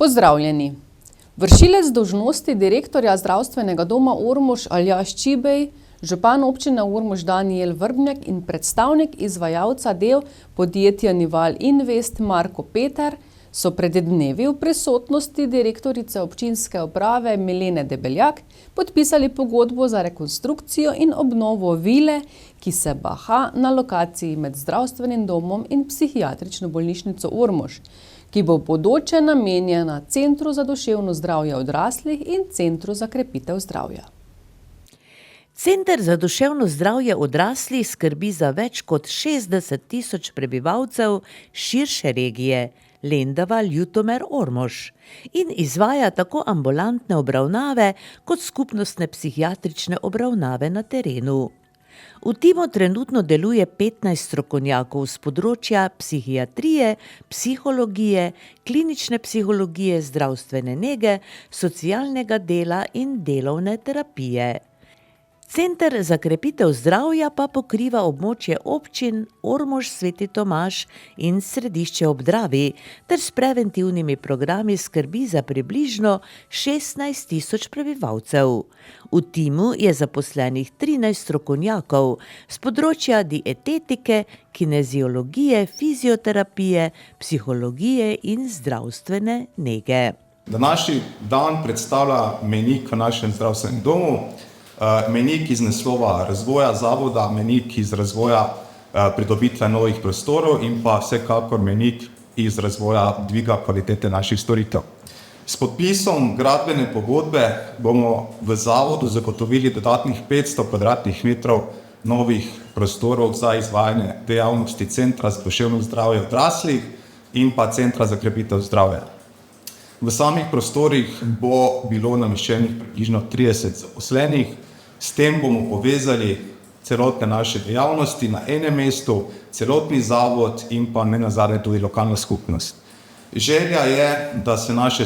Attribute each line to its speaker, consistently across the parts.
Speaker 1: Pozdravljeni. Vršilec dolžnosti direktorja zdravstvenega doma Ormož Aljaž Čibej, župan občine Ormož Danijel Vrbnjak in predstavnik izvajalca del podjetja Nival Invest Marko Peter so pred dnevi v prisotnosti direktorice občinske uprave Milene Debeljak podpisali pogodbo za rekonstrukcijo in obnovo vile, ki se baha na lokaciji med zdravstvenim domom in psihiatrično bolnišnico Ormož, ki bo v bodoče namenjena Centru za duševno zdravje odraslih in Centru za krepitev zdravja.
Speaker 2: Center za duševno zdravje odraslih skrbi za več kot 60.000 prebivalcev širše regije Lendava, Ljutomer, Ormož in izvaja tako ambulantne obravnave kot skupnostne psihiatrične obravnave na terenu. V timu trenutno deluje 15 strokovnjakov z področja psihiatrije, psihologije, klinične psihologije, zdravstvene nege, socialnega dela in delovne terapije. Center za krepitev zdravja pa pokriva območje občin Ormož, Sveti Tomaž in Središče ob Dravi ter s preventivnimi programi skrbi za približno 16.000 prebivalcev. V timu je zaposlenih 13 strokovnjakov z področja dietetike, kineziologije, fizioterapije, psihologije in zdravstvene nege.
Speaker 3: Današnji dan predstavlja mejnik v našem zdravstvenem domu, mejnik iz naslova razvoja zavoda, mejnik iz razvoja pridobitve novih prostorov in pa vsekakor mejnik iz razvoja dviga kvalitete naših storitev. S podpisom gradbene pogodbe bomo v zavodu zagotovili dodatnih 500 kvadratnih metrov novih prostorov za izvajanje dejavnosti Centra za duševno zdravje odraslih in pa Centra za krepitev zdravja. V samih prostorih bo bilo nameščenih približno 30 zaposlenih, s tem bomo povezali celotne naše dejavnosti na enem mestu, celotni zavod in pa nenazadnje tudi lokalna skupnost. Želja je, da se naše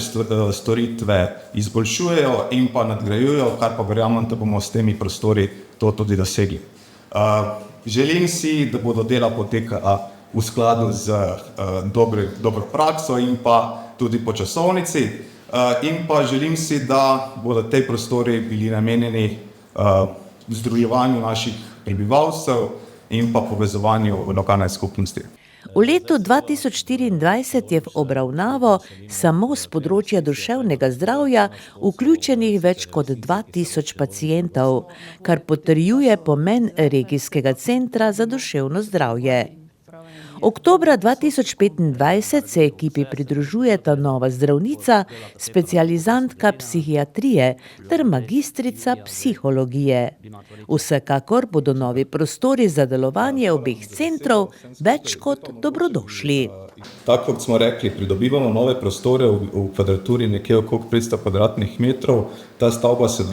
Speaker 3: storitve izboljšujejo in pa nadgrajujejo, kar pa verjamem, da bomo s temi prostori to tudi dosegli. Želim si, da bodo dela potekala v skladu z dobro prakso in pa tudi po časovnici in pa želim si, da bodo te prostori bili namenjeni združevanju naših prebivalcev in pa povezovanju lokalne skupnosti.
Speaker 2: V letu 2024 je v obravnavo samo z področja duševnega zdravja vključenih več kot 2000 pacientov, kar potrjuje pomen regijskega centra za duševno zdravje. Oktobra 2025 se ekipi pridružujeta nova zdravnica, specializantka psihiatrije ter magistrica psihologije. Vsekakor bodo novi prostori za delovanje obeh centrov več kot dobrodošli.
Speaker 3: Tako kot smo rekli, pridobivamo nove prostore v kvadraturi nekje okrog 500 kvadratnih metrov. Ta stavba se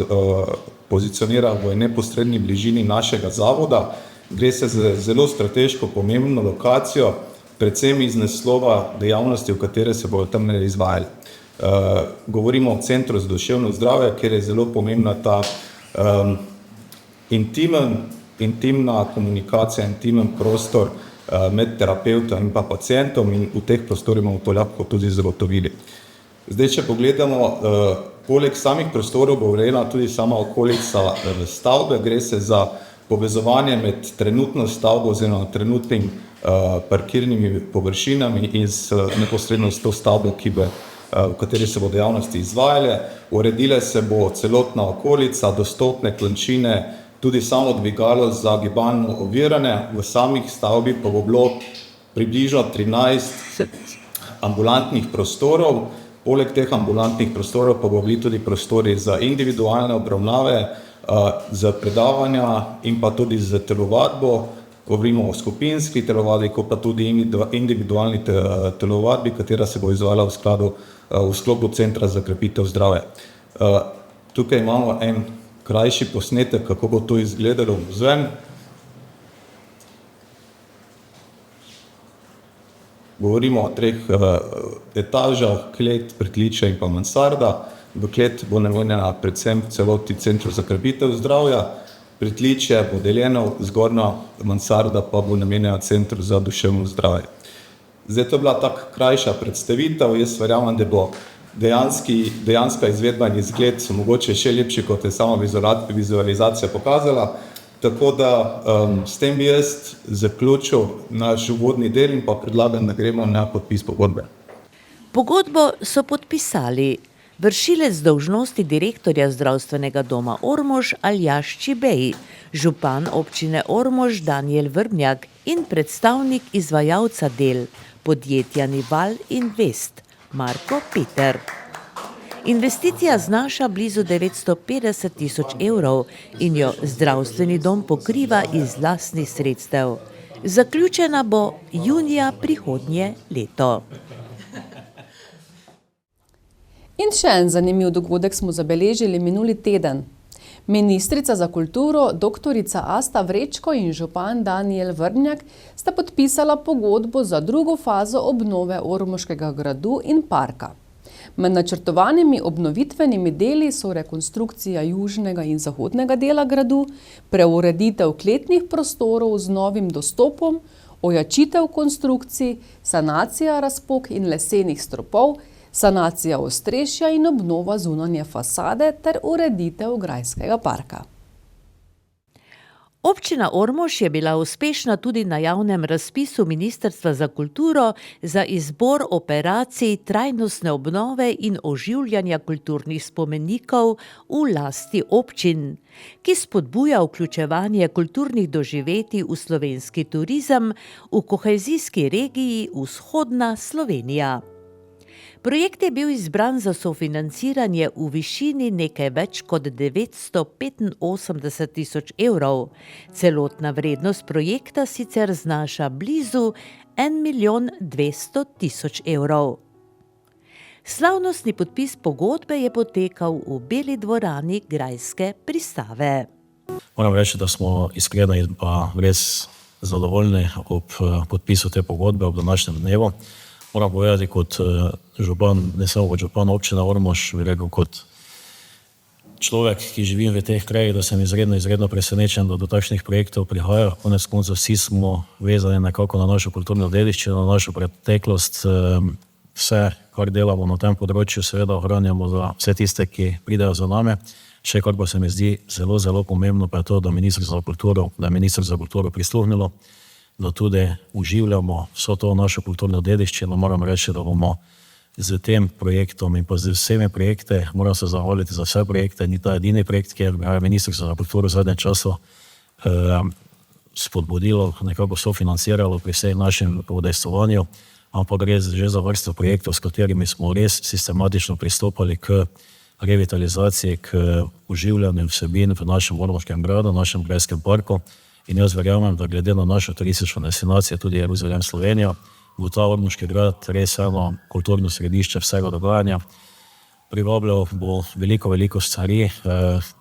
Speaker 3: pozicionira v neposredni bližini našega zavoda. Gre se za zelo strateško pomembno lokacijo, predvsem iz naslova dejavnosti, v katere se bodo tam izvajali. Govorimo o Centru za duševno zdravje, kjer je zelo pomembna ta intimna komunikacija, intimen prostor med terapevtom in pa pacientom in v teh prostorih bomo to lahko tudi zagotovili. Zdaj, če pogledamo, poleg samih prostorov bo urejena tudi sama okolica stavbe, gre se za povezovanje med trenutno stavbo oziroma trenutnim parkirnimi površinami in neposredno s to stavbo, v kateri se bo dejavnosti izvajale. Uredile se bo celotna okolica, dostopne klančine, tudi samo dvigalo za gibalno ovirane. V samih stavbi pa bo bilo približno 13 ambulantnih prostorov. Poleg teh ambulantnih prostorov pa bo bili tudi prostori za individualne obravnave, za predavanja in pa tudi za telovadbo, govorimo o skupinski telovadbi, kot pa tudi individualni telovadbi, katera se bo izvajala v sklopu Centra za krepitev zdravja. Tukaj imamo en krajši posnetek, kako bo to izgledalo vzven. Govorimo o 3 etažah, klet, pritličje in pa mansarda. V klet bo namenjena predvsem celoti Centru za krepitev zdravja, pritličje bo deljeno, zgornja mansarda pa bo namenjena Centru za duševno zdravje. Zdaj, to je bila tako krajša predstavitev, jaz verjamem, da bo dejanska izvedba in izgled so mogoče še lepši, kot je sama vizualizacija pokazala. Tako da s tem bi jaz zaključil naš uvodni del in pa predlagam, da gremo na podpis pogodbe.
Speaker 2: Pogodbo so podpisali vršilec dolžnosti direktorja zdravstvenega doma Ormož Aljaž Čibej, župan občine Ormož Danijel Vrbnjak in predstavnik izvajalca del podjetja Nival Invest Marko Peter. Investicija znaša blizu 950 tisoč evrov in jo zdravstveni dom pokriva iz lastnih sredstev. Zaključena bo junija prihodnje leto.
Speaker 1: In še en zanimiv dogodek smo zabeležili minuli teden. Ministrica za kulturo, doktorica Asta Vrečko in župan Danijel Vrbnjak sta podpisala pogodbo za drugo fazo obnove Ormoškega gradu in parka. Med načrtovanimi obnovitvenimi deli so rekonstrukcija južnega in zahodnega dela gradu, preureditev kletnih prostorov z novim dostopom, ojačitev konstrukcij, sanacija razpok in lesenih stropov, sanacija ostrešja in obnova zunanje fasade ter ureditev grajskega parka.
Speaker 2: Občina Ormož je bila uspešna tudi na javnem razpisu Ministrstva za kulturo za izbor operacij trajnostne obnove in oživljanja kulturnih spomenikov v lasti občin, ki spodbuja vključevanje kulturnih doživetij v slovenski turizem v kohezijski regiji Vzhodna Slovenija. Projekt je bil izbran za sofinanciranje v višini nekaj več kot 985 tisoč evrov. Celotna vrednost projekta sicer znaša blizu 1 200 000 evrov. Slavnostni podpis pogodbe je potekal v Beli dvorani grajske pristave.
Speaker 4: Moram reči, da smo iskreni in pa res zadovoljni ob podpisu te pogodbe ob današnjem dnevu. Moram povedati kot župan, ne samo kot župan občine Ormož, bi rekel kot človek, ki živim v teh krajih, da sem izredno presenečen, da do takšnih projektov prihaja. Konec koncev vsi smo vezani nekako na našo kulturno dediščino, na našo preteklost. Vse, kar delamo na tem področju, seveda ohranjamo za vse tiste, ki pridejo za nami. Še kar pa se mi zdi zelo pomembno, pa je to, da je minister za kulturo prisluhnilo, da tudi uživljamo vso to našo kulturno dediščino. Moram reči, da bomo z tem projektom in pa z vsemi projekti, moram se zahvaliti za vse projekte, ni ta edini projekt, kjer je Ministrstvo za kulturo v zadnjem času spodbudilo, nekako sofinanciralo pri vsej našem udejstvovanju, ampak gre že za vrsto projektov, s katerimi smo res sistematično pristopali k revitalizaciji, k uživljanju vsebin v našem Ormoškem gradu, našem grajskem parku. In jaz verjamem, da glede na našo turistično destinacijo, tudi Jeruzalem Slovenija, bo ta Ormoški grad res eno kulturno središče vsega dogajanja. Privabljal bo veliko stvari,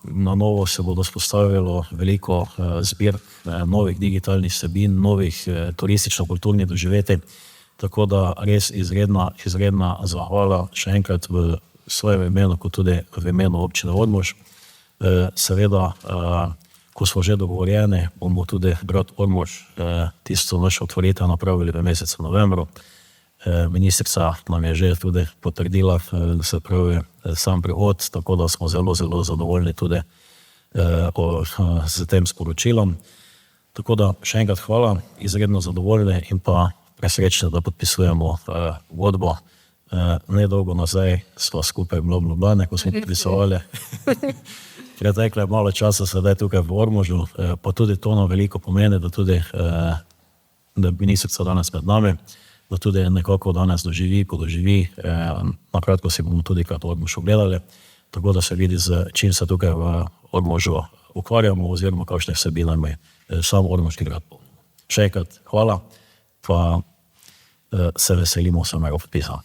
Speaker 4: na novo se bodo vzpostavilo veliko zbirk novih digitalnih vsebin, novih turistično-kulturnih doživetij, tako da res izredna zahvala še enkrat v svojem imenu, kot tudi v imenu občine Ormož. Seveda, ko smo že dogovorjeni, bomo tudi grad Ormož tisto našo otvoritev napravili v mesecu novembru. Ministrica nam je že tudi potrdila, se pravi, sam prihod, tako da smo zelo zadovoljni tudi z tem sporočilom. Tako da še enkrat hvala, izredno zadovoljni in pa presrečni, da podpisujemo pogodbo. Nedolgo nazaj sva skupaj v Ljubljani, ko smo podpisovali. Pretekle malo časa sedaj tukaj v Ormožu, pa tudi to nam veliko pomeni, da tudi da je ministrica danes med nami, da tudi nekako danes podoživi. Nakratko si bomo tudi krat Ormož ogledali, tako da se vidi, z čim se tukaj v Ormožu ukvarjamo oziroma kakšne vsebinami sam Ormoški grad. Še enkrat hvala, pa se veselimo samega podpisa.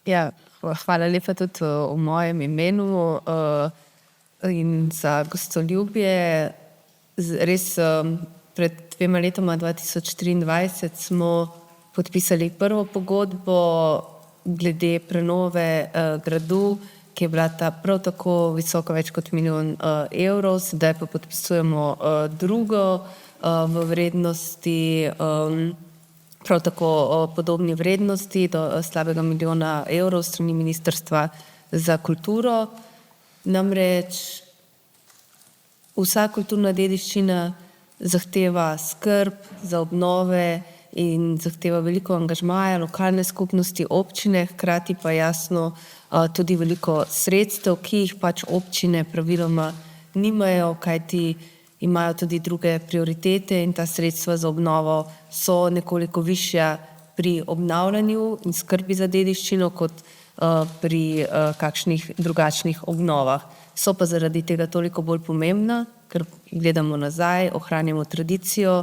Speaker 5: Ja, hvala lepa tudi v mojem imenu in za gostoljubje. Res pred 2 letoma, 2023, smo podpisali prvo pogodbo glede prenove gradu, ki je bila ta prav tako visoka, več kot 1 milijon evrov. Sedaj pa podpisujemo drugo v vrednosti prav tako podobni vrednosti do slabega 1 milijona evrov strani Ministrstva za kulturo. Namreč vsa kulturna dediščina zahteva skrb za obnove in zahteva veliko angažmaja lokalne skupnosti, občine, hkrati pa jasno tudi veliko sredstev, ki jih pač občine praviloma nimajo, kajti imajo tudi druge prioritete in ta sredstva za obnovo so nekoliko višja pri obnavljanju in skrbi za dediščino kot pri kakšnih drugačnih obnovah. So pa zaradi tega toliko bolj pomembna, ker gledamo nazaj, ohranjamo tradicijo,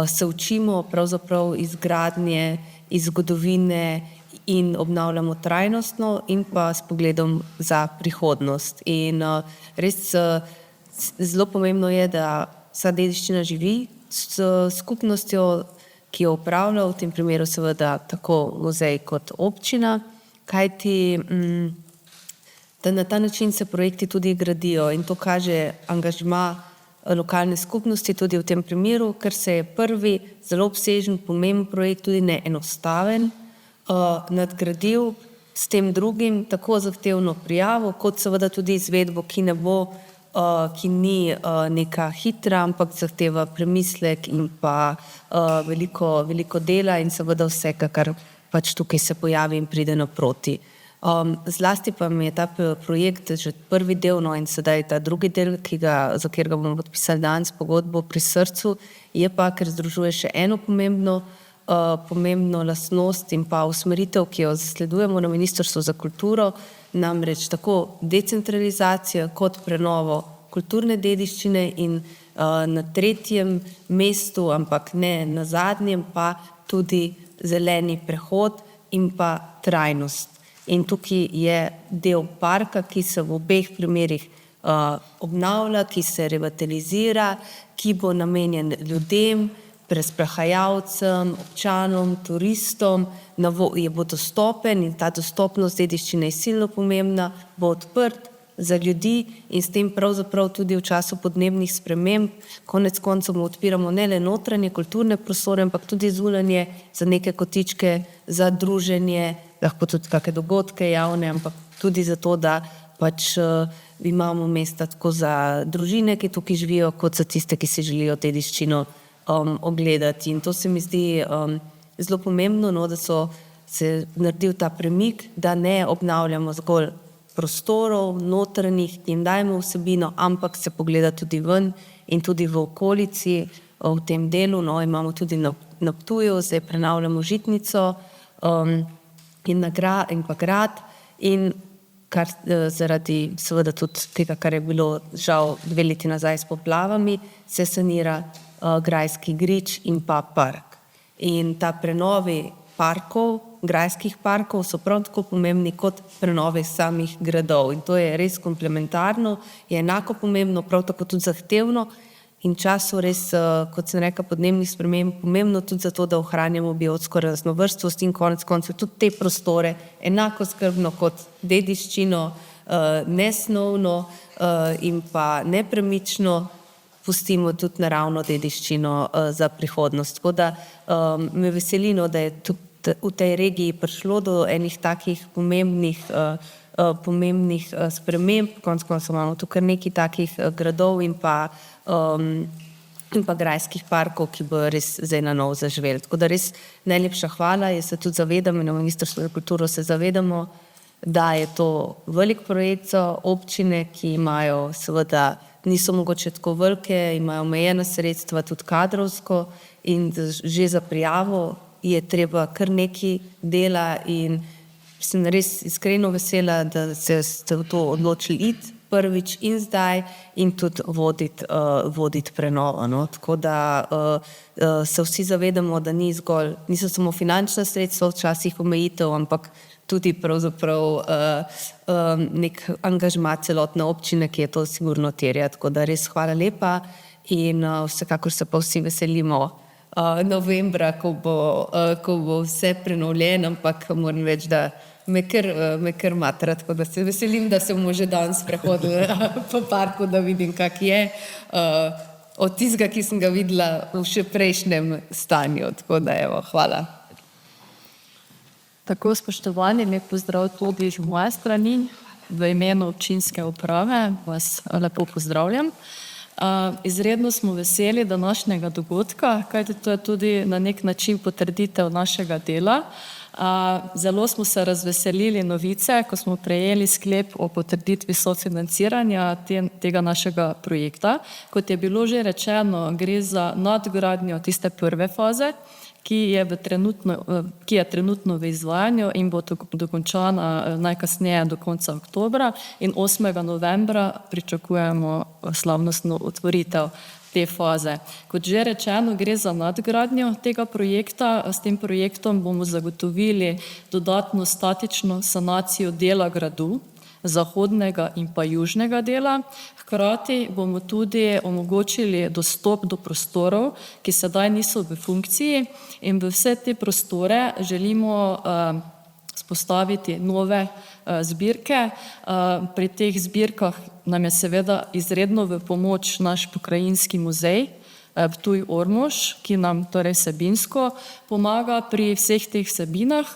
Speaker 5: se učimo pravzaprav iz gradnje, iz zgodovine in obnavljamo trajnostno in pa s pogledom za prihodnost. In res zelo pomembno je, da vsa dediščina živi s skupnostjo, ki jo upravlja, v tem primeru seveda tako muzej kot občina, kajti da na ta način se projekti tudi gradijo in to kaže angažma lokalne skupnosti tudi v tem primeru, ker se je prvi zelo obsežen, pomemben projekt, tudi ne enostaven, nadgradil s tem drugim tako zahtevno prijavo, kot seveda tudi izvedbo, ki ni neka hitra, ampak zahteva premislek in pa veliko dela in seveda vsega, kar pač tukaj se pojavi in pride naproti. Zlasti pa mi je ta projekt že prvi del, no in sedaj ta drugi del, za katerega bomo podpisali danes pogodbo, pri srcu, je pa, ker združuje še eno pomembno lastnost in pa usmeritev, ki jo zasledujemo na Ministrstvu za kulturo, namreč tako decentralizacijo kot prenovo kulturne dediščine in na tretjem mestu, ampak ne na zadnjem, pa tudi zeleni prehod in pa trajnost. In tukaj je del parka, ki se v obeh primerih obnavlja, ki se revitalizira, ki bo namenjen ljudem, presprehajalcem, občanom, turistom, bo dostopen in ta dostopnost dediščine je silno pomembna, bo odprt za ljudi in s tem pravzaprav tudi v času podnebnih sprememb konec koncev odpiramo ne le notranje kulturne prostore, ampak tudi zunanje za neke kotičke, za druženje, lahko tudi kakšne dogodke javne, ampak tudi zato, da pač imamo mesta tako za družine, ki tukaj živijo, kot za tiste, ki si želijo dediščino ogledati. In to se mi zdi zelo pomembno, no, da se naredil ta premik, da ne obnavljamo zgolj prostorov, notranjih, ki jim dajemo vsebino, ampak se pogleda tudi ven in tudi v okolici, v tem delu, no, imamo tudi na Ptuju, zdaj prenavljamo žitnico in pa grad in kar zaradi seveda tudi tega, kar je bilo žal 2 leti nazaj s poplavami, se sanira grajski grič in pa park. In ta prenovi parkov, grajskih parkov so prav tako pomembni kot prenove samih gradov. In to je res komplementarno, je enako pomembno, prav tako tudi zahtevno in času res, kot sem rekla, podnebnih sprememb, pomembno tudi zato, da ohranjamo biotsko raznovrstvost in konec koncev tudi te prostore enako skrbno kot dediščino, nesnovno in pa nepremično pustimo tudi naravno dediščino za prihodnost. Tako da me veseli, da je tudi v tej regiji prišlo do enih takih pomembnih sprememb, konec koncev imamo tukaj nekaj takih gradov in pa grajskih parkov, ki bo res zdaj na novo zaživeli. Tako da res najlepša hvala, jaz se tudi zavedam in na Ministrstvu za kulturo se zavedamo, da je to velik projekt za občine, ki imajo seveda, niso mogoče tako velike, imajo omejena sredstva tudi kadrovsko in že za prijavo je treba kar nekaj dela in sem res iskreno vesela, da ste v to odločili iti prvič in zdaj in tudi voditi prenovo. No? Tako da se vsi zavedamo, da niso samo finančna sredstva včasih omejitev, ampak tudi pravzaprav nek angažma celotne občine, ki je to sigurno terja. Tako da res hvala lepa in vsekakor se pa vsi veselimo novembra, ko bo vse prenovljeno, ampak moram reči, da me kar matra, tako da se veselim, da se bomo že danes prehodili po parku, da vidim, kak je. od tistega, ki sem ga videla v še prejšnjem stanju. Tako da evo, hvala.
Speaker 6: Tako, spoštovani, lep pozdrav tudi z moje strani. V imenu občinske uprave vas lepo pozdravljam. Izredno smo veseli današnjega dogodka, kajti to je tudi na nek način potrditev našega dela. Zelo smo se razveselili novice, ko smo prejeli sklep o potrditvi sofinanciranja tega našega projekta. Kot je bilo že rečeno, gre za nadgradnjo tiste prve faze, ki je trenutno v izvajanju in bo dokončana najkasneje do konca oktobra, in 8. novembra pričakujemo slavnostno otvoritev te faze. Kot že rečeno, gre za nadgradnjo tega projekta. S tem projektom bomo zagotovili dodatno statično sanacijo dela gradu, zahodnega in pa južnega dela. Hkrati bomo tudi omogočili dostop do prostorov, ki sedaj niso v funkciji, in v vse te prostore želimo spostaviti nove zbirke. Pri teh zbirkah nam je seveda izredno v pomoč naš pokrajinski muzej Ptuj-Ormož, ki nam torej vsebinsko pomaga pri vseh teh vsebinah.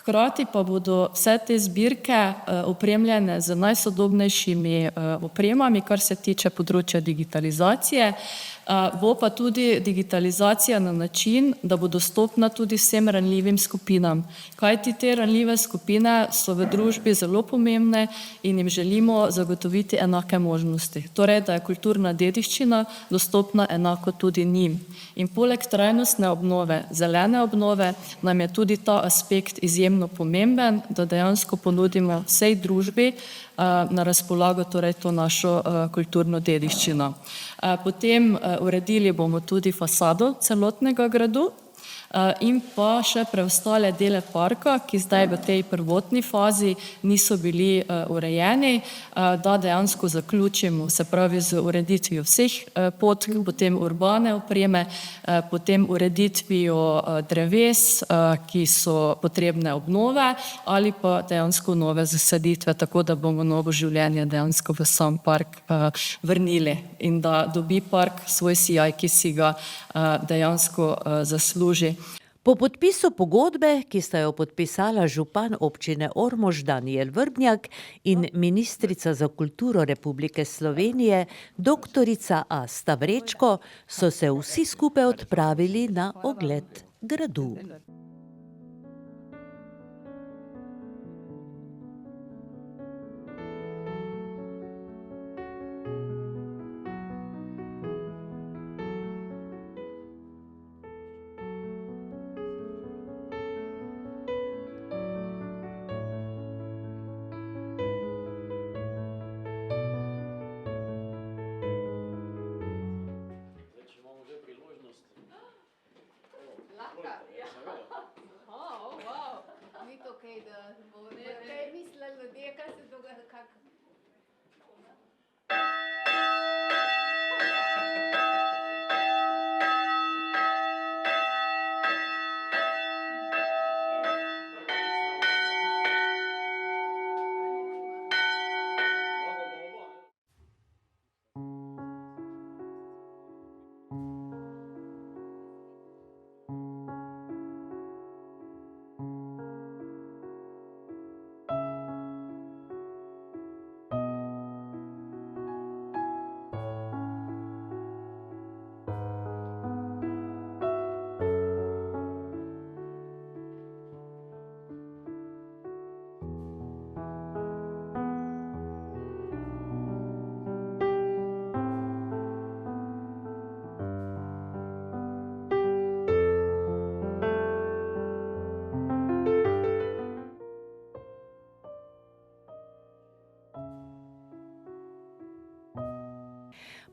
Speaker 6: Hkrati pa bodo vse te zbirke opremljene z najsodobnejšimi opremami, kar se tiče področja digitalizacije. Bo pa tudi digitalizacija na način, da bo dostopna tudi vsem ranljivim skupinam. Kajti te ranljive skupine so v družbi zelo pomembne in jim želimo zagotoviti enake možnosti. Torej, da je kulturna dediščina dostopna enako tudi njim. In poleg trajnostne obnove, zelene obnove, nam je tudi ta aspekt izjemno pomemben, da dejansko ponudimo vsej družbi na razpolago torej to našo kulturno dediščino. Potem uredili bomo tudi fasado celotnega gradu in pa še preostale dele parka, ki zdaj v tej prvotni fazi niso bili urejeni, da dejansko zaključimo, se pravi z ureditvijo vseh potk, potem urbane opreme, potem ureditvijo dreves, ki so potrebne obnove, ali pa dejansko nove zasaditve, tako da bomo novo življenje dejansko v sam park vrnili in da dobi park svoj sijaj, ki si ga dejansko zasluži.
Speaker 2: Po podpisu pogodbe, ki sta jo podpisala župan občine Ormož Danijel Vrbnjak in ministrica za kulturo Republike Slovenije, doktorica Asta Vrečko, so se vsi skupaj odpravili na ogled gradu.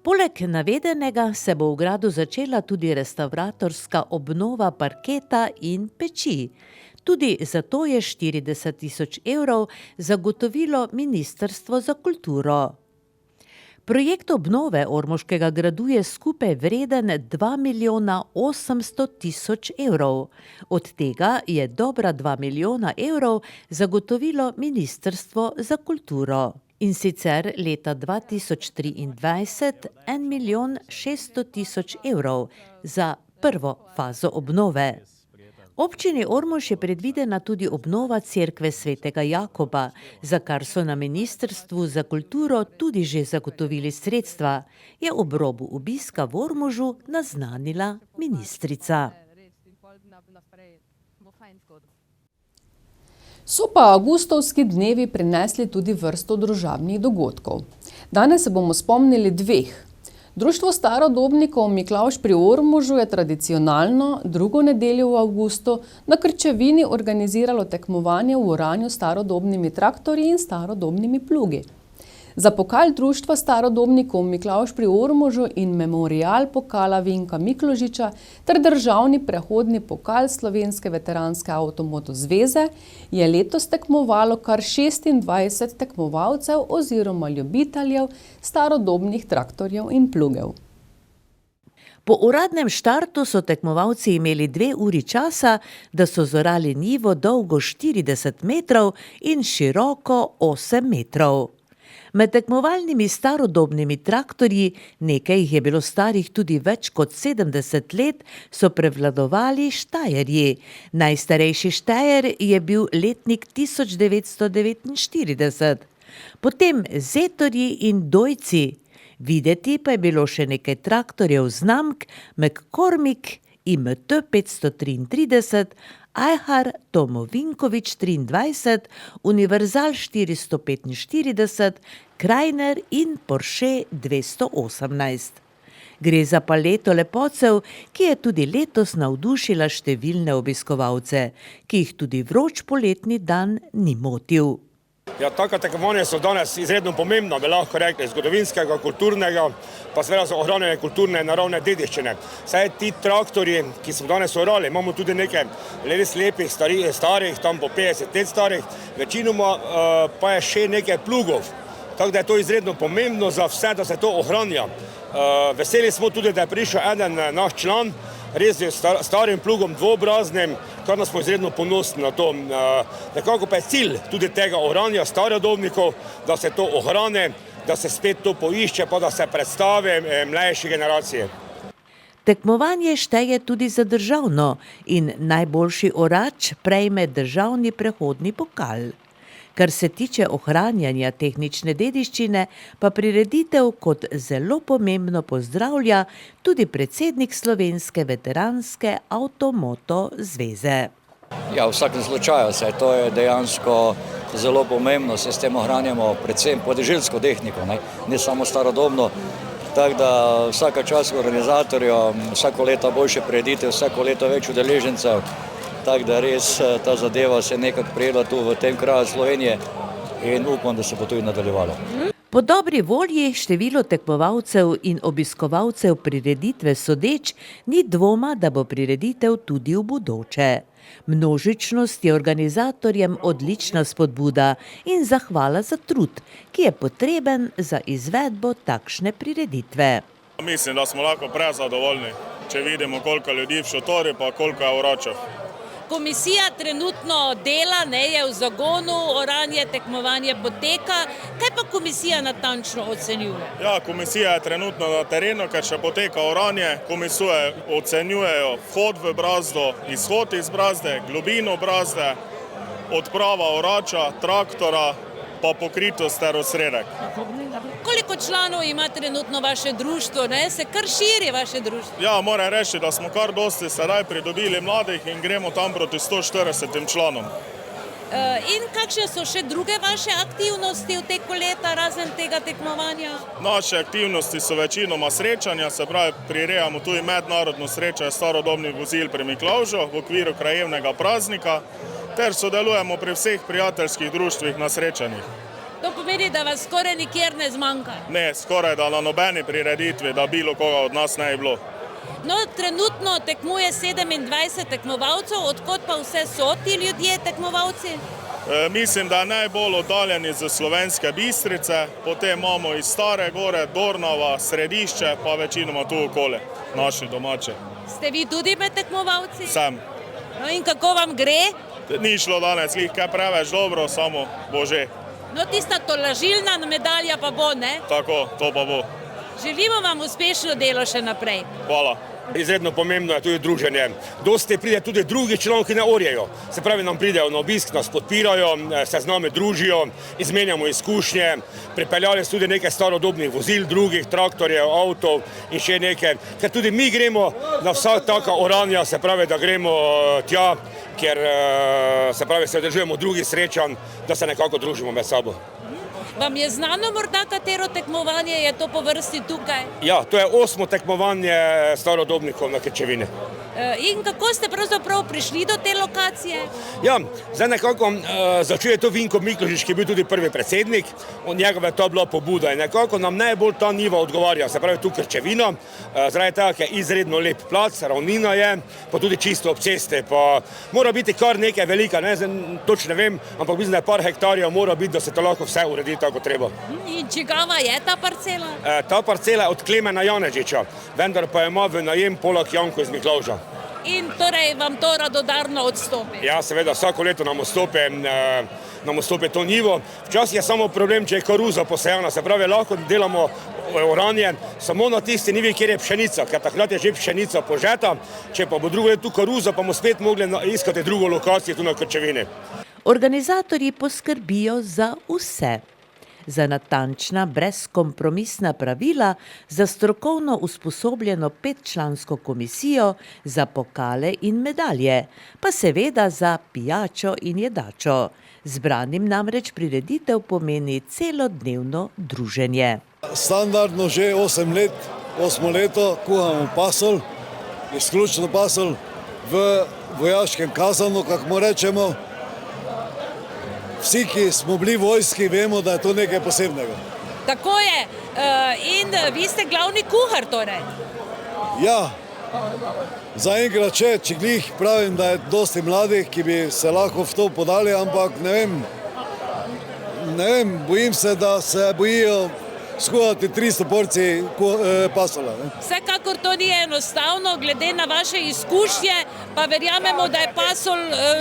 Speaker 2: Poleg navedenega se bo v gradu začela tudi restavratorska obnova parketa in peči. Tudi zato je 40 000 evrov zagotovilo Ministrstvo za kulturo. Projekt obnove ormoškega gradu je skupaj vreden 2 800 000 evrov. Od tega je dobra 2 milijona evrov zagotovilo Ministrstvo za kulturo. In sicer leta 2023 1.600.000 evrov za prvo fazo obnove. Občini Ormož je predvidena tudi obnova cerkve svetega Jakoba, za kar so na Ministrstvu za kulturo tudi že zagotovili sredstva, je ob robu obiska v Ormožu naznanila ministrica.
Speaker 1: So pa avgustovski dnevi prinesli tudi vrsto družabnih dogodkov. Danes se bomo spomnili dveh. Društvo starodobnikov Miklavž pri Ormožu je tradicionalno drugo nedeljo v avgustu na Krčevini organiziralo tekmovanje v oranju s starodobnimi traktorji in starodobnimi plugi. Za pokal društva starodobnikov Miklavž pri Ormožu in memorial pokala Vinka Mikložiča ter državni prehodni pokal Slovenske veteranske avtomoto zveze je letos tekmovalo kar 26 tekmovalcev oziroma ljubiteljev starodobnih traktorjev in plugev.
Speaker 2: Po uradnem štartu so tekmovalci imeli 2 uri časa, da so zorali njivo dolgo 40 metrov in široko 8 metrov. Med tekmovalnimi starodobnimi traktorji, nekaj jih je bilo starih tudi več kot 70 let, so prevladovali štajerji. Najstarejši štajer je bil letnik 1949. Potem zetorji in dojci. Videti pa je bilo še nekaj traktorjev znamk McCormick IMT 533, Ajhar Tomo Vinkovič 23, Univerzal 445, Krajner in Porsche 218. Gre za paleto lepotcev, ki je tudi letos navdušila številne obiskovalce, ki jih tudi vroč poletni dan ni motil.
Speaker 7: Ja, taka tekmovanja so danes izredno pomembna, bi lahko rekli, zgodovinskega, kulturnega, pa seveda za ohranjanje kulturne in naravne dediščine. Saj ti traktorji, ki smo danes orali, imamo tudi nekaj res lepih, starih, tam po 50 let starih, večinoma pa je še nekaj plugov. Tako da je to izredno pomembno za vse, da se to ohranja. Veseli smo tudi, da je prišel eden naš član, res je starim plugom dvoobraznim, kar nas smo izredno ponosni na to. Nekako pa je cilj tudi tega ohranja starodobnikov, da se to ohrane, da se spet to poišče, pa da se predstavi mlajši generacije.
Speaker 2: Tekmovanje šteje tudi za državno in najboljši orač prejme državni prehodni pokal. Kar se tiče ohranjanja tehnične dediščine, pa prireditev kot zelo pomembno pozdravlja tudi predsednik Slovenske veteranske avtomoto zveze.
Speaker 8: Ja, v vsakem slučaju, saj to je dejansko zelo pomembno, se s tem ohranjamo predvsem podeželsko tehniko, ne samo starodobno. Tako da vsaka čast organizatorju, vsako leto boljše prireditev, vsako leto več udeležencev. Tako da res ta zadeva se nekako prijela tu v tem kraju Slovenije in upam, da se bo tudi nadaljevalo.
Speaker 2: Po dobri volji število tekmovalcev in obiskovalcev prireditve sodeč, ni dvoma, da bo prireditev tudi v bodoče. Množičnost je organizatorjem odlična spodbuda in zahvala za trud, ki je potreben za izvedbo takšne prireditve.
Speaker 9: Mislim, da smo lahko prezadovoljni, če vidimo, koliko ljudi v šotori, pa koliko je oračev.
Speaker 10: Komisija trenutno dela, je v zagonu, oranje tekmovanje poteka. Kaj pa komisija natančno ocenjuje?
Speaker 9: Ja, komisija je trenutno na terenu, ker še poteka oranje. Komisije ocenjujejo vhod v brazdo, izhod iz brazde, globino brazde, odprava orača, traktora, pa pokritost ter osredek.
Speaker 10: Koliko članov ima trenutno vaše društvo? Se kar širi vaše društvo?
Speaker 9: Ja, moram reči, da smo kar dosti sedaj pridobili mladih in gremo tam proti 140 članom.
Speaker 10: In kakšne so še druge vaše aktivnosti v teku leta, razen tega tekmovanja?
Speaker 9: Naše aktivnosti so večinoma srečanja, se pravi, prirejamo tudi mednarodno srečanje starodobnih vozil pri Miklavžu v okviru krajevnega praznika, ter sodelujemo pri vseh prijateljskih društvih na srečanjih.
Speaker 10: To pomeni, da vas skoraj nikjer ne zmanjka?
Speaker 9: Ne, skoraj da na nobeni prireditvi, da bilo koga od nas ne je bilo.
Speaker 10: No, trenutno tekmuje 27 tekmovalcev, odkot pa vse so ti ljudje tekmovalci?
Speaker 9: Mislim, da je najbolj oddaljeni z Slovenske Bistrice, potem imamo iz Stare Gore, Dornava, Središče, pa večinoma tu okoli, naši domači.
Speaker 10: Ste vi tudi med tekmovalci?
Speaker 9: Sem.
Speaker 10: No in kako vam gre?
Speaker 9: Ni šlo danes, kaj preveč dobro, samo bože.
Speaker 10: No, tista tolažilna medalja pa bo, ne?
Speaker 9: Tako, to pa bo.
Speaker 10: Želimo vam uspešno delo še naprej.
Speaker 9: Hvala.
Speaker 7: Izredno pomembno je tudi druženje. Dosti pride tudi drugih članov, ki ne orjejo. Se pravi, nam pridejo na obisk, nas podpirajo, se z nami družijo, izmenjamo izkušnje. Pripeljali so tudi nekaj starodobnih vozil, drugih traktorjev, avtov in še nekaj. Ker tudi mi gremo na vsak taka oranja, se pravi, da gremo tja, ker se pravi, se udeležujemo drugih srečanj, da se nekako družimo med sabo.
Speaker 10: Vam je znano morda, katero tekmovanje je to po vrsti tukaj?
Speaker 7: Ja, to je 8. tekmovanje starodobnikov na Krčevini.
Speaker 10: In kako ste pravzaprav prišli do te lokacije?
Speaker 7: Ja, zdaj nekako začel je to Vinko Miklošič, ki je bil tudi prvi predsednik, od njega je to bila pobuda in nekako nam najbolj ta niva odgovarja, se pravi tu Krčevina, zaradi tega, ker je izredno lep plac, ravnina je, pa tudi čisto ob ceste, pa mora biti kar nekaj velika, ne, točno ne vem, ampak mislim, da je par hektarjev mora biti, da se to lahko vse uredi tako treba.
Speaker 10: In čigava je ta parcela?
Speaker 7: Ta parcela je od Klemena Janežiča, vendar pa ima v najem Polak Janko iz Miklavža.
Speaker 10: In torej vam to radodarno odstopi?
Speaker 7: Ja, seveda, vsako leto nam odstopi to nivo. Včasih je samo problem, če je koruza posejana, se pravi, lahko delamo oranje samo na tisti nivi, kjer je pšenica, ker takrat je že pšenica požeta, če pa bo drugo leto koruza, pa bomo spet mogli iskati drugo lokacijo tu na Krčevini.
Speaker 2: Organizatorji poskrbijo za vse. Za natančna, brezkompromisna pravila, za strokovno usposobljeno 5-člansko komisijo, za pokale in medalje, pa seveda za pijačo in jedačo. Zbranim namreč prireditev pomeni celodnevno druženje.
Speaker 11: Standardno že 8 leto kuhamo pasol, izključno pasol v vojaškem kazanu, kako mu rečemo. Vsi, ki smo bili v vojski, vemo, da je to nekaj posebnega.
Speaker 10: Tako je. In vi ste glavni kuhar torej?
Speaker 11: Ja, zaenkrat če glih pravim, da je dosti mladih, ki bi se lahko v to podali, ampak ne vem, bojim se, da se bojijo skuhati 300 porcij pasola.
Speaker 10: Vsekakor to ni enostavno, glede na vaše izkušnje, pa verjamemo, da je pasol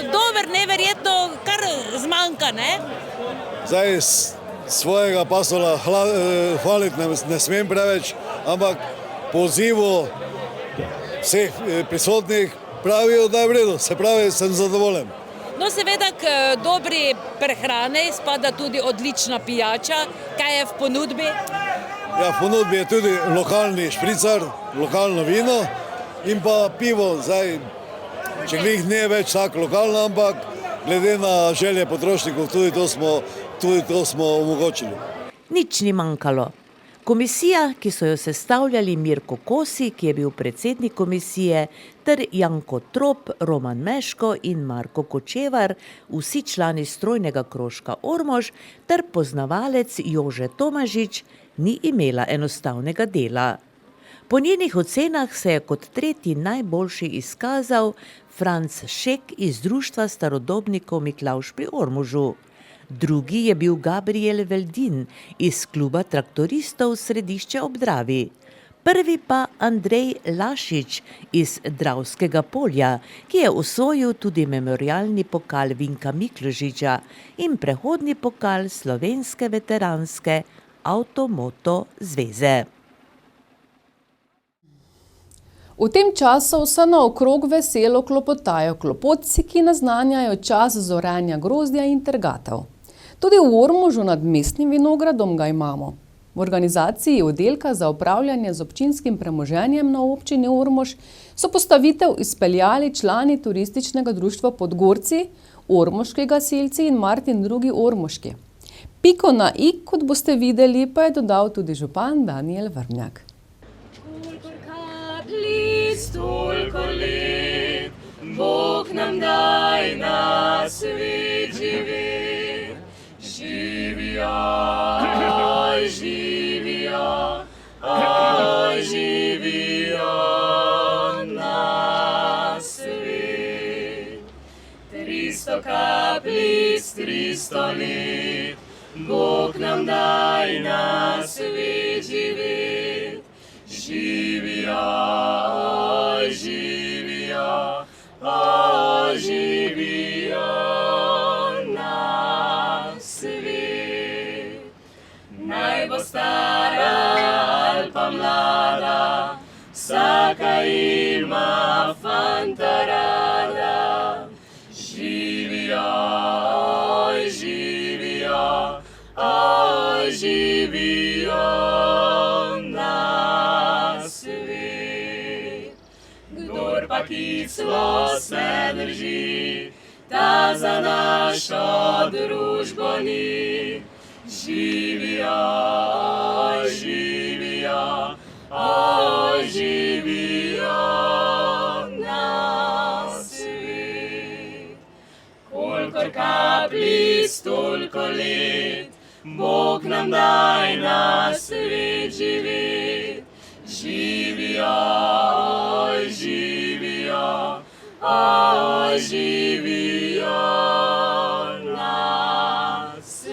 Speaker 10: dober, neverjetno kar zmanjka, ne?
Speaker 11: Zdaj svojega pasola hvaliti ne smem preveč, ampak po odzivu vseh prisotnih pravijo, da je v redu, se pravi, sem zadovoljen.
Speaker 10: No, seveda k dobri prehrani spada tudi odlična pijača. Kaj je v ponudbi?
Speaker 11: Ja, v ponudbi je tudi lokalni špricar, lokalno vino in pa pivo. Zdaj, če glih ne je več tako lokalno, ampak glede na želje potrošnikov tudi to smo omogočili.
Speaker 2: Nič ni manjkalo. Komisija, ki so jo sestavljali Mirko Kosi, ki je bil predsednik komisije, ter Janko Trop, Roman Meško in Marko Kočevar, vsi člani strojnega krožka Ormož, ter poznavalec Jože Tomažič, ni imela enostavnega dela. Po njenih ocenah se je kot tretji najboljši izkazal Franc Šek iz Društva starodobnikov Miklavž pri Ormožu. Drugi je bil Gabriel Veldin iz kluba traktoristov Središče ob Dravi. Prvi pa Andrej Lašič iz Dravskega polja, ki je osvojil tudi memorialni pokal Vinka Miklošiča in prehodni pokal Slovenske veteranske Avtomoto zveze.
Speaker 1: V tem času se naokrog veselo klopotajo klopotci, ki naznanjajo čas zoranja grozdja in trgatev. Tudi v Ormožu nad Mestnim vinogradom ga imamo. V organizaciji oddelka za upravljanje z občinskim premoženjem na občini Ormož so postavitev izpeljali člani turističnega društva Podgorci, Ormoški gasilci in Martin II. Ormoški. Piko na i, kot boste videli, pa je dodal tudi župan Danijel Vrbnjak.
Speaker 12: Toliko let, Bog nam daj na svet živi. Živijo, živijo, živijo na svet. 300 kapljic, 300 let, Bog nam daj na svet živi. Živijo, živijo, živijo na svet. naj bo stara ali pa mlada, vsaka ima fanta rada. Živijo, oj, živijo, oj, živijo na svet. Kdor pa kislo se drži, ta za našo družbo ni. Živijo, oj, živijo, oj, živijo na svet. Kolikor kapljic, toliko let, Bog nam daj na svet živet. Živijo, oj, živijo, oj, živijo na svet.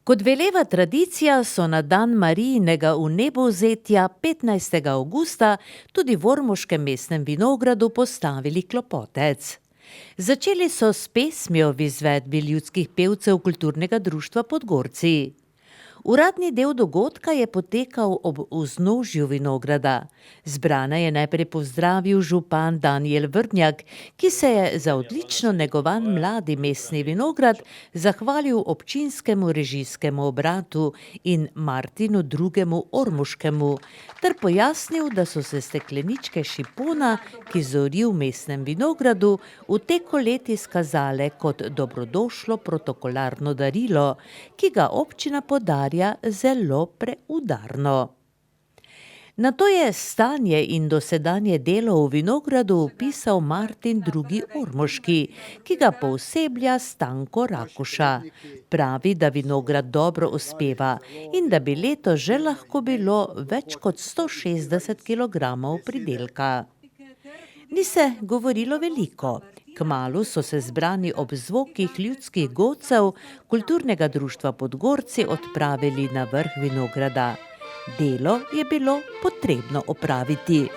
Speaker 2: Kot veleva tradicija so na dan Marijinega vnebovzetja 15. avgusta tudi v ormoškem mestnem vinogradu postavili klopotec. Začeli so s pesmijo v izvedbi ljudskih pevcev Kulturnega društva Podgorci. Uradni del dogodka je potekal ob vznožju vinograda. Zbrane je najprej pozdravil župan Danijel Vrbnjak, ki se je za odlično negovan mladi mestni vinograd zahvalil občinskemu režijskemu obratu in Martinu II. Ormoškemu, ter pojasnil, da so se stekleničke šipona, ki zori v mestnem vinogradu, v teku let izkazale kot dobrodošlo protokolarno darilo, ki ga občina podarja zelo preudarno. Nato je stanje in dosedanje delo v vinogradu opisal Martin II. Ormoški, ki ga pooseblja Stanko Rakuša. Pravi, da vinograd dobro uspeva in da bi letos že lahko bilo več kot 160 kilogramov pridelka. Ni se govorilo veliko. Kmalu so se zbrani ob zvokih ljudskih godcev Kulturnega društva Podgorci odpravili na vrh vinograda. Delo je bilo potrebno opraviti.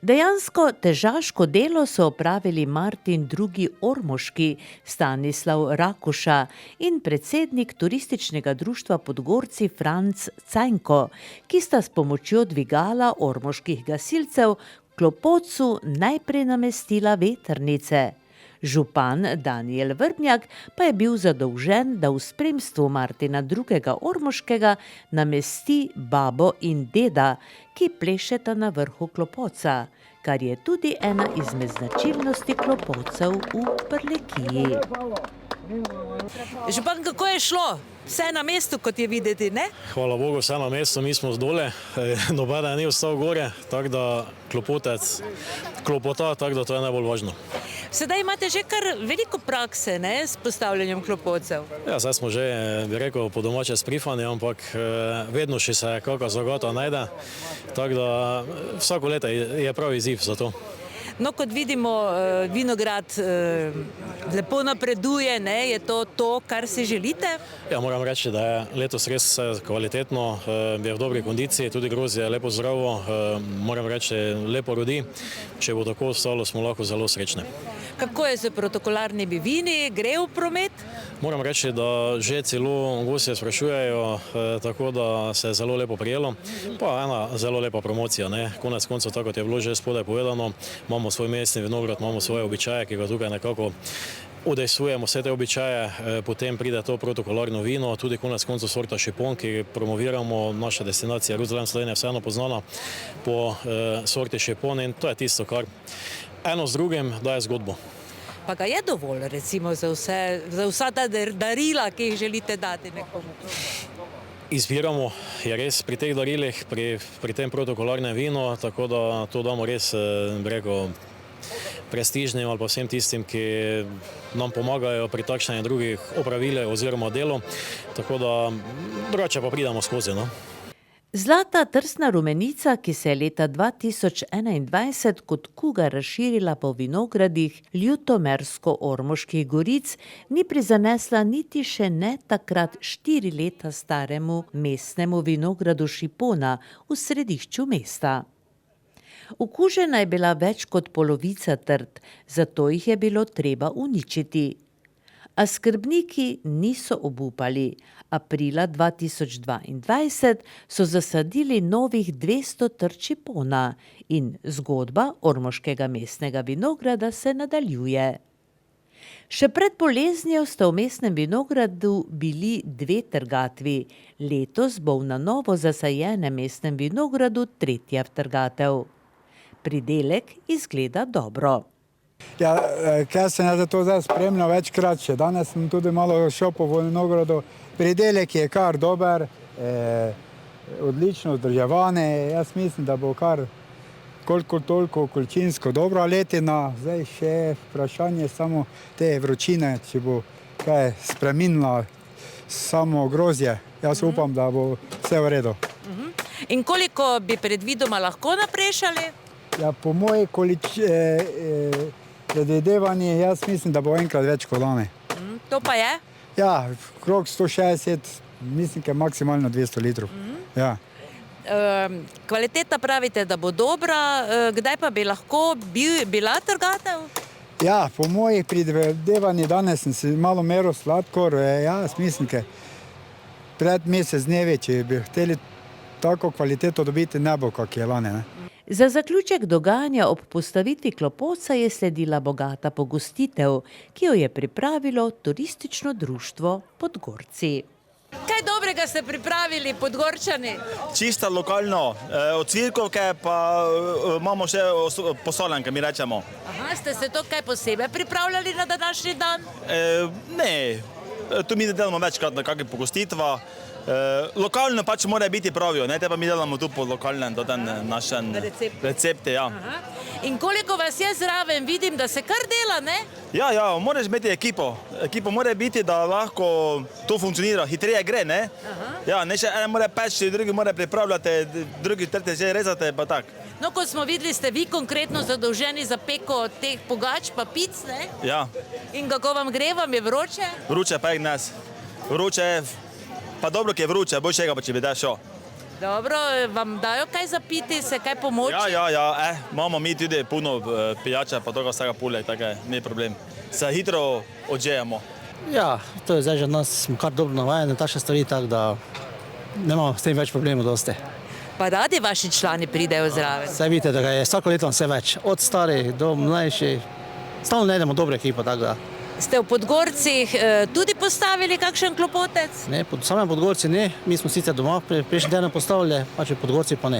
Speaker 2: Dejansko težaško delo so opravili Martin II. Ormoški, Stanislav Rakuša in predsednik Turističnega društva Podgorci Franc Cajnko, ki sta s pomočjo dvigala ormoških gasilcev klopotcu najprej namestila vetrnice. Župan Danijel Vrbnjak pa je bil zadolžen, da v spremstvu Martina II. Ormoškega namesti babo in deda, ki plešeta na vrhu klopotca, kar je tudi ena izmed značilnosti klopotcev v Prlekiji.
Speaker 13: Župan, kako je šlo? Vse na mestu, kot je videti, ne?
Speaker 14: Hvala Bogu, vse na mestu, mi smo zdole, nobeden ni ostal gore, tako da klopotec klopota, tako da to je najbolj važno.
Speaker 13: Sedaj imate že kar veliko prakse, ne, s postavljanjem klopotcev.
Speaker 14: Ja, zdaj smo že, bi rekel, po domače sprifani, ampak vedno še se kakšna zagata najde. Tako da vsako leto je prav izziv za to.
Speaker 13: No, kot vidimo, vinograd lepo napreduje, ne, je to, kar si želite?
Speaker 14: Ja, moram reči, da je letos res kvalitetno, je v dobri kondiciji, tudi grozdje je lepo zdravo, moram reči, lepo rodi. Če bo tako ostalo, smo lahko zelo srečni.
Speaker 13: Kako je z protokolarnimi vini, gre v promet?
Speaker 14: Moram reči, da že celo gostje sprašujejo, tako da se je zelo lepo prijelo. Pa ena zelo lepa promocija, ne, konec koncev, tako kot je bilo že spodaj povedano, imamo svoj mestni vinograd, imamo svoje običaje, ki ga tukaj nekako udejstvujemo vse te običaje, potem pride to protokolarno vino, tudi konec koncev sorta Šipon, ki promoviramo, naša destinacija Jeruzalem Slovenija vseeno poznana po sorti Šipon in to je tisto, kar eno z drugim daje zgodbo.
Speaker 13: Pa ga je dovolj, recimo, za vsa ta darila, ki jih želite dati nekomu?
Speaker 14: Izbiramo, je res, pri teh darilih, pri tem protokolarnem vinu, tako da to damo res, bi rekel, prestižnim ali pa vsem tistim, ki nam pomagajo pri takšnih drugih opravilih oziroma delu, tako da drugače pa pridemo skozi, no.
Speaker 2: Zlata trsna rumenica, ki se je leta 2021 kot kuga razširila po vinogradih Ljutomersko-Ormoških goric, ni prizanesla niti še ne takrat 4 leta staremu mestnemu vinogradu Šipona v središču mesta. Okužena je bila več kot polovica trt, zato jih je bilo treba uničiti. A skrbniki niso obupali. Aprila 2022 so zasadili novih 200 trt Šipona in zgodba ormoškega mestnega vinograda se nadaljuje. Še pred boleznijo sta v mestnem vinogradu bili 2 trgatvi. Letos bo v na novo zasajenem mestnem vinogradu 3. trgatev. Pridelek izgleda dobro.
Speaker 15: Ja, kaj sem jaz to zdaj spremljal večkrat, še danes sem tudi malo šel po vinogradu. Pridelek je kar dober, odlično vzdrževane, jaz mislim, da bo kar koliko toliko količinsko dobra letina. Zdaj še vprašanje samo te vročine, če bo kaj spremenila samo grozdje. Jaz upam, da bo vse v redu.
Speaker 13: In koliko bi predvidoma lahko naprešali?
Speaker 15: Ja, po moji predvidevanji, jaz mislim, da bo enkrat več kot lani.
Speaker 13: To pa je?
Speaker 15: Ja, krog 160, mislim, da je maksimalno 200 litrov. Ja.
Speaker 13: Kvaliteta pravite, da bo dobra, kdaj pa bi lahko bila trgatev?
Speaker 15: Ja, po mojih predvidevanjih danes sem si malo meril sladkor, jaz mislim, da pred mesec dnevi, če bi hteli tako kvaliteto dobiti, ne bo, kak je lani, ne.
Speaker 2: Za zaključek dogajanja ob postavitvi klopotca je sledila bogata pogostitev, ki jo je pripravilo turistično društvo Podgorci.
Speaker 13: Kaj dobrega ste pripravili Podgorčani?
Speaker 16: Čisto lokalno, od cvirkovke pa imamo še posolanke, mi rečemo.
Speaker 13: Aha, ste se to kaj posebej pripravljali na današnji dan?
Speaker 16: Ne, tu mi delamo večkrat na kakih pogostitvah. Lokalno pač mora biti pravijo, ne, te pa mi delamo tu po lokalnem, našem recepte, ja.
Speaker 13: Aha. In koliko vas je zraven, vidim, da se kar dela, ne?
Speaker 16: Ja, moraš imeti ekipo. Ekipo mora biti, da lahko to funkcionira, hitreje gre, ne?
Speaker 13: Aha.
Speaker 16: Ja, ne še en mora peči, drugi mora pripravljati, drugi trte že rezate, pa tak.
Speaker 13: No, kot smo videli, ste vi konkretno zadolženi za peko teh pogač pa pic, ne?
Speaker 16: Ja.
Speaker 13: In kako vam gre, vam je vroče?
Speaker 16: Vroče pa je nas. Vroče je, pa dobro, ki je vroče, boljšega pa če bi da šel.
Speaker 13: Dobro, vam dajo kaj za piti, se kaj pomoči?
Speaker 16: Ja, imamo mi tudi puno pijača, pa toga vsega pule, tako ni problem. Se hitro odžejemo.
Speaker 17: Ja, to je zdaj že nas, smo kar dobro navajeni, takšne stvari, tako da nemamo s tem več problemov dosti.
Speaker 13: Pa radi vaši člani pridejo zraven?
Speaker 17: Saj vidite, da ga je vsako leto vse več, od starih do mlajših, stalno najdemo dobro ekipo, tako da.
Speaker 13: Ste v Podgorcih tudi postavili kakšen klopotec?
Speaker 17: Ne, samem Podgorci ne, mi smo sicer doma prejšnji teden postavili, pač v Podgorci pa ne,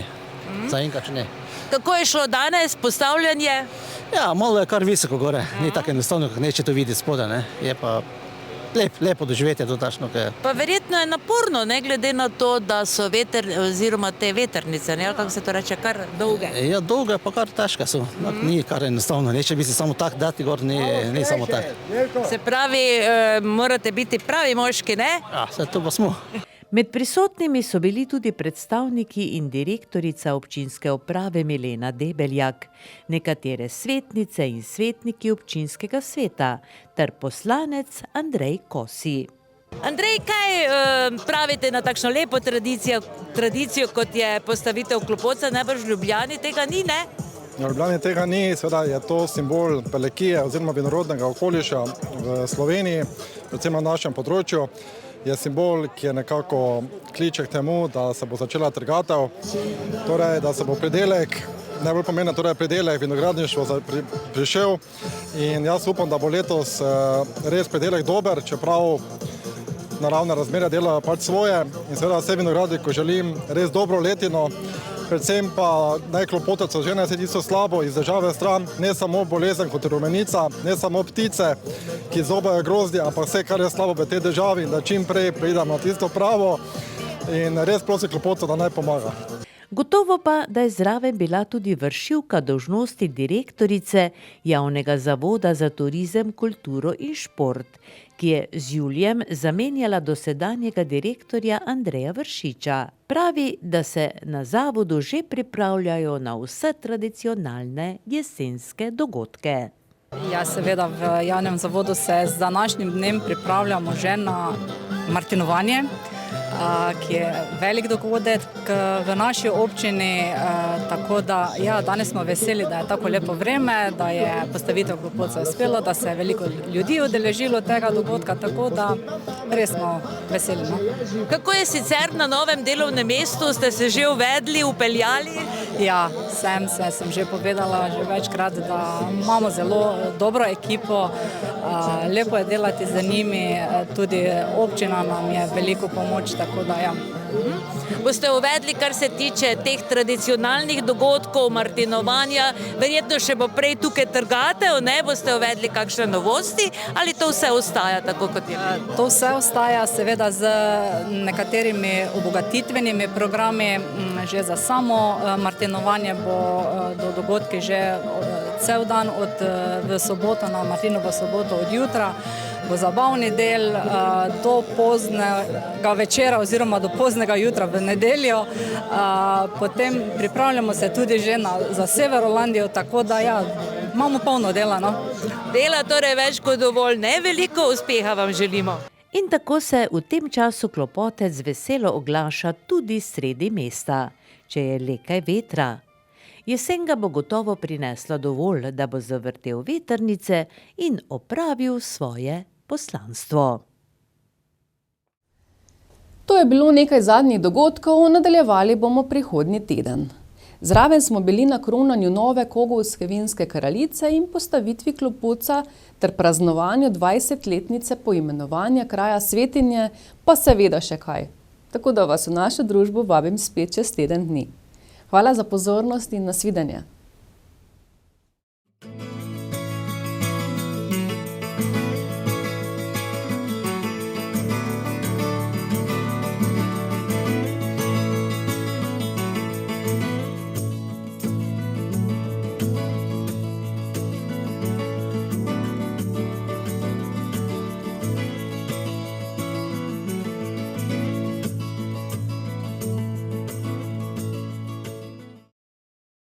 Speaker 17: zaenkrat ne.
Speaker 13: Kako je šlo danes postavljanje?
Speaker 17: Ja, malo je kar visoko gore, ni tako enostavno, kot neče to videti spodaj, ne, je pa lepo doživetje to tačno.
Speaker 13: Pa verjetno je naporno, ne glede na to, da so oziroma te vetrnice, ne, ali kako se to reče, kar dolge.
Speaker 17: Ja, dolge pa kar težke so, ni kar enostavno, neče bi se samo tak dati gor, ni samo tak.
Speaker 13: Se pravi, morate biti pravi moški, ne?
Speaker 17: Ja, vse to pa smo.
Speaker 2: Med prisotnimi so bili tudi predstavniki in direktorica občinske uprave Milena Debeljak, nekatere svetnice in svetniki občinskega sveta ter poslanec Andrej Kosi.
Speaker 13: Andrej, kaj pravite na takšno lepo tradicijo, kot je postavitev klopotca, najbrž v Ljubljani tega ni, ne?
Speaker 18: V Ljubljani tega ni, seveda je to simbol Prlekije oziroma vinorodnega okoliša v Sloveniji, predvsem na našem področju. Je simbol, ki je nekako kliče k temu, da se bo začela trgatev, torej da se bo pridelek, najbolj pomembno, torej pridelek vinogradništvo prišel in jaz upam, da bo letos res pridelek dober, čeprav naravne razmere delajo pač svoje in seveda vse vinogradniku želim res dobro letino, predvsem pa naj klopotec ožene se tisto slabo iz države stran, ne samo bolezen kot je rumenica, ne samo ptice, ki zobajo grozdje, ampak vse, kar je slabo v tej državi, da čim prej pridemo na tisto pravo in res prosim klopotca, da naj pomaga.
Speaker 2: Gotovo pa, da je zraven bila tudi vršilka dolžnosti direktorice Javnega zavoda za turizem, kulturo in šport, ki je z julijem zamenjala dosedanjega direktorja Andreja Vršiča. Pravi, da se na zavodu že pripravljajo na vse tradicionalne jesenske dogodke.
Speaker 19: Ja, seveda v Javnem zavodu se z današnjim dnem pripravljamo že na martinovanje, ki je velik dogodek v naši občini, tako da ja, danes smo veseli, da je tako lepo vreme, da je postavitev klopotca uspela, da se je veliko ljudi udeležilo tega dogodka, tako da res smo veseli. No?
Speaker 13: Kako je sicer na novem delovnem mestu, ste se že uvedli, upeljali?
Speaker 19: Ja, sem že povedala že večkrat, da imamo zelo dobro ekipo, lepo je delati z njimi, tudi občina nam je veliko pomoč, tako da ja.
Speaker 13: Boste uvedli, kar se tiče teh tradicionalnih dogodkov, martinovanja, verjetno še bo prej tukaj trgatev, ne? Boste uvedli kakšne novosti ali to vse ostaja tako, kot je?
Speaker 19: To vse ostaja seveda z nekaterimi obogatitvenimi programi, že za samo martinovanje bo do dogodki že cel dan v soboto, na Martinovo soboto od jutra, bo zabavni del do poznega večera oziroma do poznega jutra v nedeljo. Potem pripravljamo se tudi že za Severolandijo, tako da ja, imamo polno dela. No?
Speaker 13: Dela torej več kot dovolj, ne veliko uspeha vam želimo.
Speaker 2: In tako se v tem času klopotec veselo oglaša tudi sredi mesta, če je le kaj vetra. Jesen ga bo gotovo prinesla dovolj, da bo zavrtel vetrnice in opravil svoje poslanstvo.
Speaker 1: To je bilo nekaj zadnjih dogodkov, nadaljevali bomo prihodnji teden. Zraven smo bili na kronanju nove kogovske vinske kraljice in postavitvi klopotca ter praznovanju 20-letnice poimenovanja kraja Svetinje, pa seveda še kaj. Tako da vas v našo družbo vabim spet čez teden dni. Hvala za pozornost in nasvidenje.